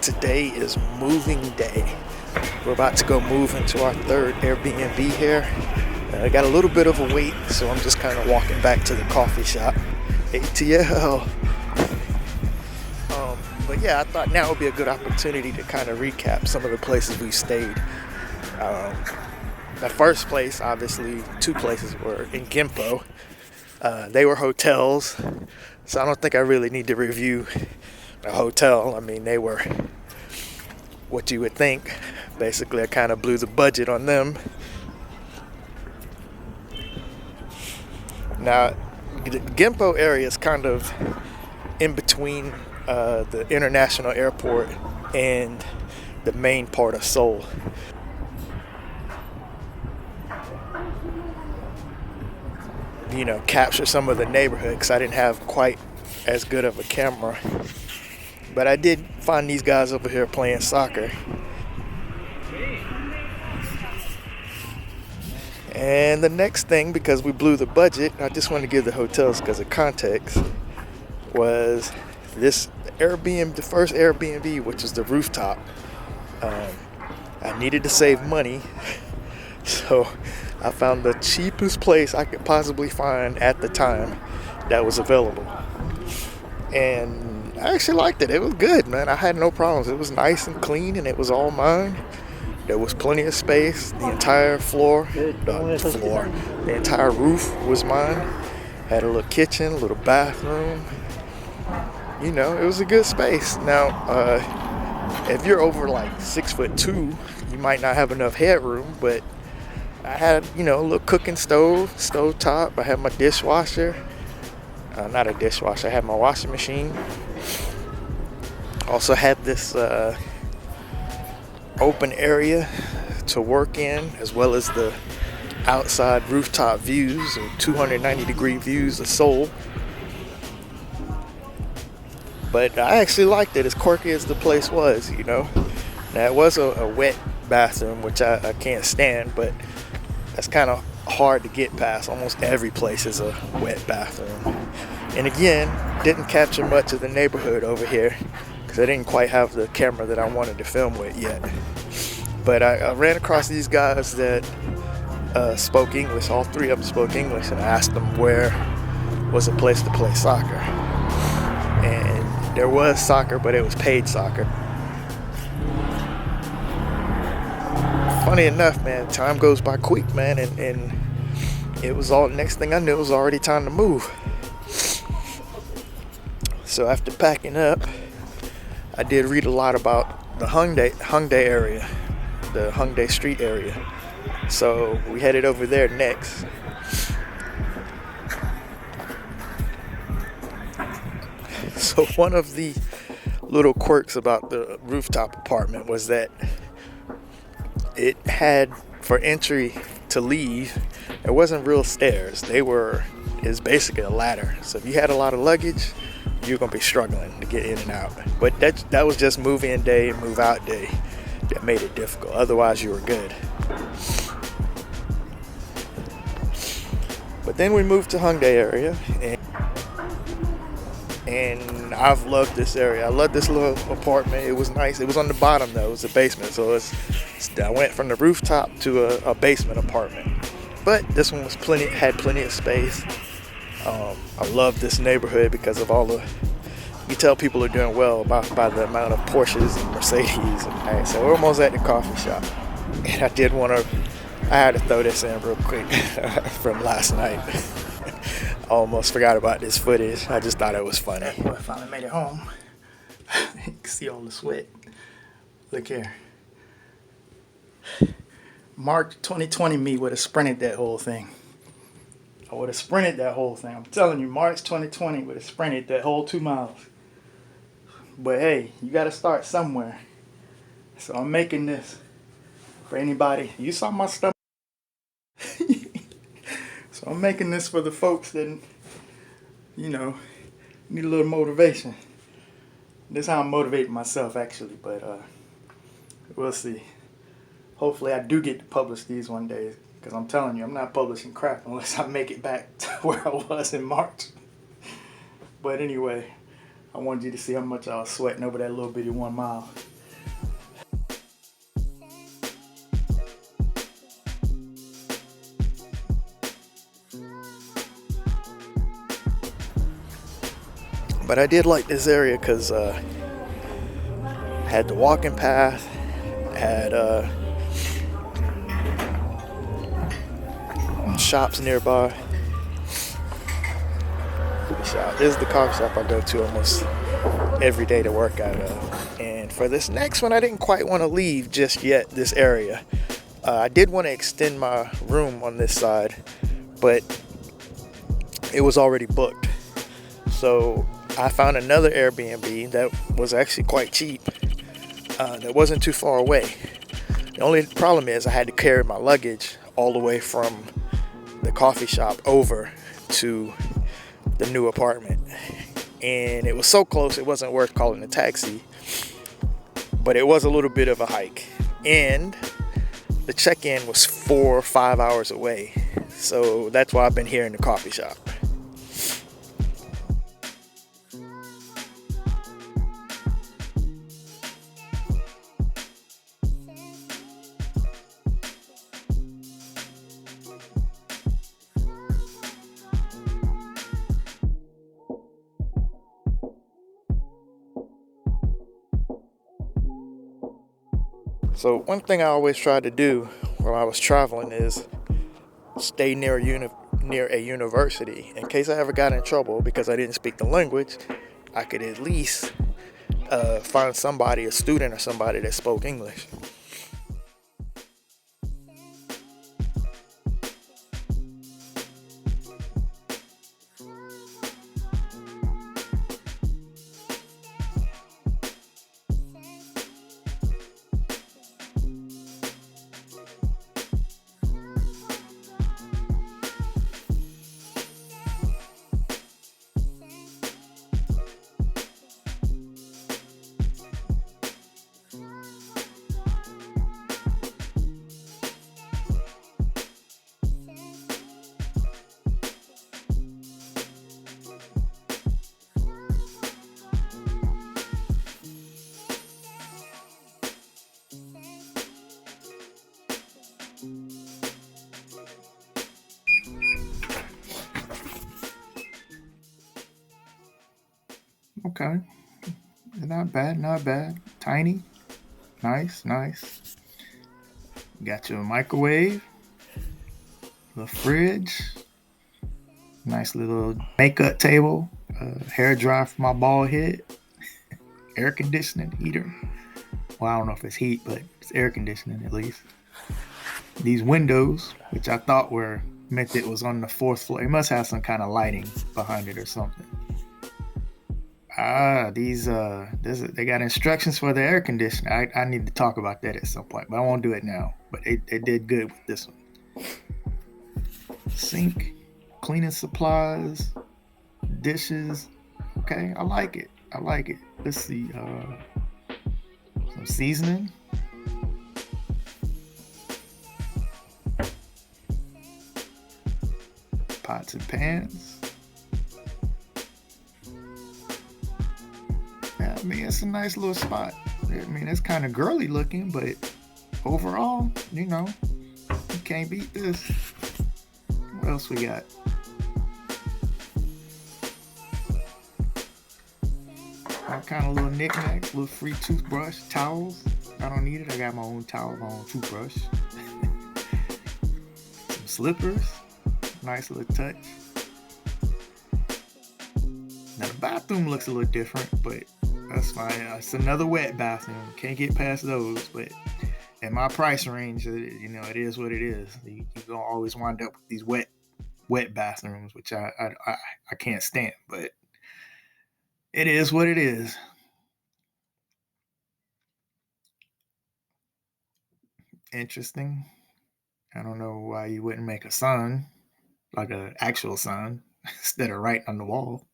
Today is moving day. We're about to go move into our third Airbnb here. I got a little bit of a wait, so I'm just kind of walking back to the coffee shop. ATL. But yeah, I thought now would be a good opportunity to kind of recap some of the places we stayed. The first place, obviously, two places were in Gimpo. They were hotels, so I don't think I really need to review a hotel. I mean, they were what you would think. Basically, I kind of blew the budget on them. Now, the Gimpo area is kind of in between the international airport and the main part of Seoul. Capture some of the neighborhood because I didn't have quite as good of a camera. But I did find these guys over here playing soccer. And the next thing, because we blew the budget, I just want to give the hotels because of context, was this Airbnb, the first Airbnb, which is the rooftop. I needed to save money, so I found the cheapest place I could possibly find at the time that was available. And I actually liked it. It was good, man. I had no problems. It was nice and clean, and it was all mine. There was plenty of space. The entire the entire roof was mine. Had a little kitchen, a little bathroom. It was a good space. Now, if you're over like 6'2", you might not have enough headroom, but I had, a little cooking stove top. I had my dishwasher. Not a dishwasher. I had my washing machine. Also had this open area to work in, as well as the outside rooftop views and 290-degree views of Seoul. But I actually liked it, as quirky as the place was, Now, it was a wet bathroom, which I can't stand, but that's kind of hard to get past. Almost every place is a wet bathroom. And again, didn't capture much of the neighborhood over here because I didn't quite have the camera that I wanted to film with yet. But I ran across these guys that spoke English. All three of them spoke English, and I asked them where was a place to play soccer. And there was soccer, but it was paid soccer. Funny enough, man, time goes by quick, man, and it was all, next thing I knew, it was already time to move. So after packing up, I did read a lot about the Hongdae area, the Hongdae Street area. So we headed over there next. So one of the little quirks about the rooftop apartment was that it had, for entry to leave, it wasn't real stairs. It's basically a ladder. So if you had a lot of luggage, you're gonna be struggling to get in and out. But that was just move in day and move out day that made it difficult. Otherwise, you were good. But then we moved to Hongdae area, and I've loved this area. I love this little apartment. It was nice. It was on the bottom though. It was a basement, so I went from the rooftop to a basement apartment. But this one had plenty of space. I love this neighborhood because of you tell people are doing well by the amount of Porsches and Mercedes. So we're almost at the coffee shop. And I had to throw this in real quick from last night. I almost forgot about this footage. I just thought it was funny. I finally made it home. You can see all the sweat. Look here. March 2020 me would have sprinted that whole thing. I would have sprinted that whole thing. I'm telling you, March 2020 would have sprinted that whole 2 miles. But hey, you got to start somewhere. So I'm making this for anybody. You saw my stomach. So I'm making this for the folks that, need a little motivation. This is how I'm motivating myself, actually. But we'll see. Hopefully I do get to publish these one day. Because I'm telling you, I'm not publishing crap unless I make it back to where I was in March. But anyway, I wanted you to see how much I was sweating over that little bitty 1 mile. But I did like this area because had the walking path, had shops nearby. This is the coffee shop I go to almost every day to work out of. And for this next one, I didn't quite want to leave just yet, this area. I did want to extend my room on this side, but it was already booked. So I found another Airbnb that was actually quite cheap, that wasn't too far away. The only problem is I had to carry my luggage all the way from the coffee shop over to the new apartment. And it was so close it wasn't worth calling a taxi, but it was a little bit of a hike. And the check-in was 4 or 5 hours away. So that's why I've been here in the coffee shop. So one thing I always tried to do while I was traveling is stay near a university. In case I ever got in trouble because I didn't speak the language, I could at least find somebody, a student or somebody that spoke English. Okay, not bad, not bad. Tiny, nice, nice. Got your microwave, the fridge, nice little makeup table, hair dryer for my bald head, air conditioning heater. Well, I don't know if it's heat, but it's air conditioning at least. These windows, which I thought were meant it was on the fourth floor. It must have some kind of lighting behind it or something. They got instructions for the air conditioner. I need to talk about that at some point, but I won't do it now. But they did good with this one. Sink, cleaning supplies, dishes. Okay, I like it. Let's see, some seasoning. Pots and pans. Yeah, I mean, it's a nice little spot. I mean, it's kind of girly looking, but overall, you can't beat this. What else we got? All kind of little knickknacks, little free toothbrush, towels. I don't need it. I got my own towel, my own toothbrush. Some slippers. Nice little touch. Now the bathroom looks a little different, but that's fine. It's another wet bathroom. Can't get past those, but in my price range, it is what it is. You're gonna always wind up with these wet bathrooms, which I can't stand, but it is what it is. Interesting. I don't know why you wouldn't make a sign, like an actual sign, instead of writing on the wall.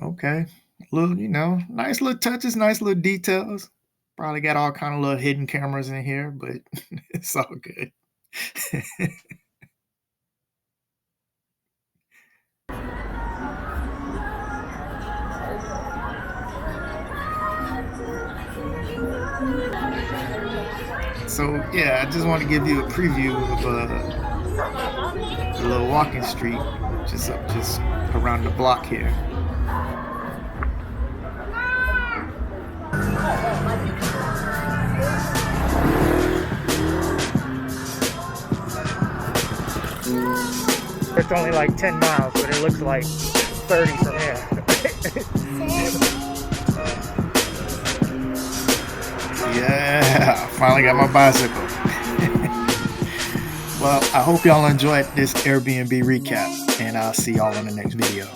Okay. Little, nice little touches, nice little details. Probably got all kind of little hidden cameras in here, but it's all good. So yeah, I just want to give you a preview of a little walking street just around the block here. It's only like 10 miles, but it looks like 30 from here. Yeah, I finally got my bicycle. Well, I hope y'all enjoyed this Airbnb recap, and I'll see y'all in the next video.